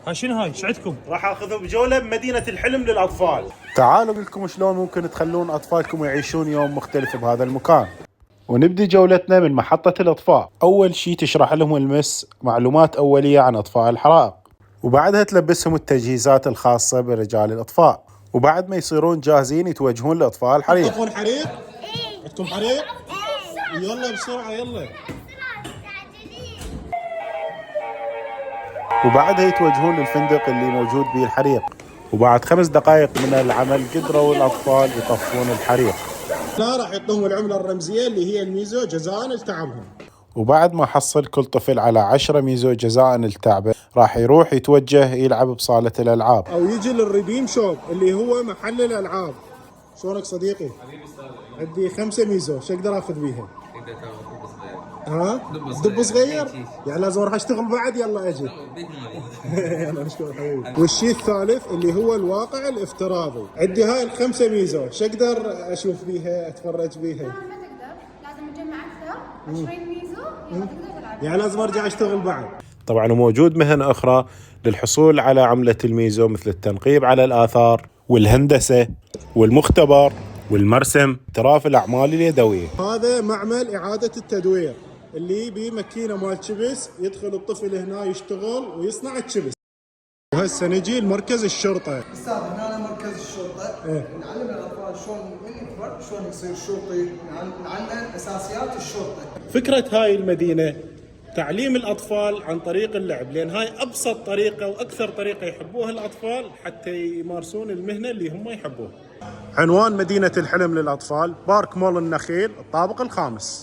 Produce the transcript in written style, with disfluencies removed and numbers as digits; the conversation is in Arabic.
ها شنو هاي؟ ايش عندكم؟ راح اخذهم بجوله بمدينه الحلم للاطفال. تعالوا اقول لكم شلون ممكن تخلون اطفالكم يعيشون يوم مختلف بهذا المكان. ونبدي جولتنا من محطة الإطفاء. أول شي تشرح لهم المس معلومات أولية عن إطفاء الحرائق، وبعدها تلبسهم التجهيزات الخاصة برجال الإطفاء، وبعد ما يصيرون جاهزين يتوجهون لإطفاء الحريق. تطفون حريق؟ عندكم حريق؟ يلا بسرعه يلا. وبعدها يتوجهون للفندق اللي موجود به الحريق، وبعد 5 دقائق من العمل قدروا الأطفال يطفون الحريق. لا راح يعطوهم العمله الرمزيه اللي هي الميزو جزاء لتعبهم. وبعد ما حصل كل طفل على 10 ميزو جزاء لتعبه، راح يروح يتوجه يلعب بصالة الألعاب. او يجي للريديم شوب اللي هو محل الالعاب. شلونك صديقي؟ عندي 5 ميزو، شو اقدر اخذ بيها؟ ها؟ دب صغير؟ يعني لازم اروح اشتغل بعد. يلا اجي. يلا مشكور حبيبي. والشيء الثالث اللي هو الواقع الافتراضي. عندي هاي ال5 ميزو، شو اقدر اشوف بيها اتفرج بيها؟ ما تقدر، لازم تجمع اكثر 20 ميزو يلا تقدر تلعب. يعني لازم ارجع اشتغل بعد. طبعا وموجود مهن أخرى للحصول على عملة الميزو، مثل التنقيب على الآثار والهندسة والمختبر والمرسم، احتراف الأعمال اليدوية. هذا معمل اعاده التدوير اللي بماكينه مال تشبس، يدخل الطفل هنا يشتغل ويصنع التشبس. وهسه نجي لمركز الشرطه. استاذ هنا مركز الشرطه. نعلم الاطفال شلون من يكبر شلون يصير شرطي، نعلم اساسيات الشرطه. فكره هاي المدينه تعليم الاطفال عن طريق اللعب، لان هاي ابسط طريقه واكثر طريقه يحبوها الاطفال حتى يمارسون المهنه اللي هم يحبوها. عنوان مدينه الحلم للاطفال، بارك مول النخيل، الطابق الخامس.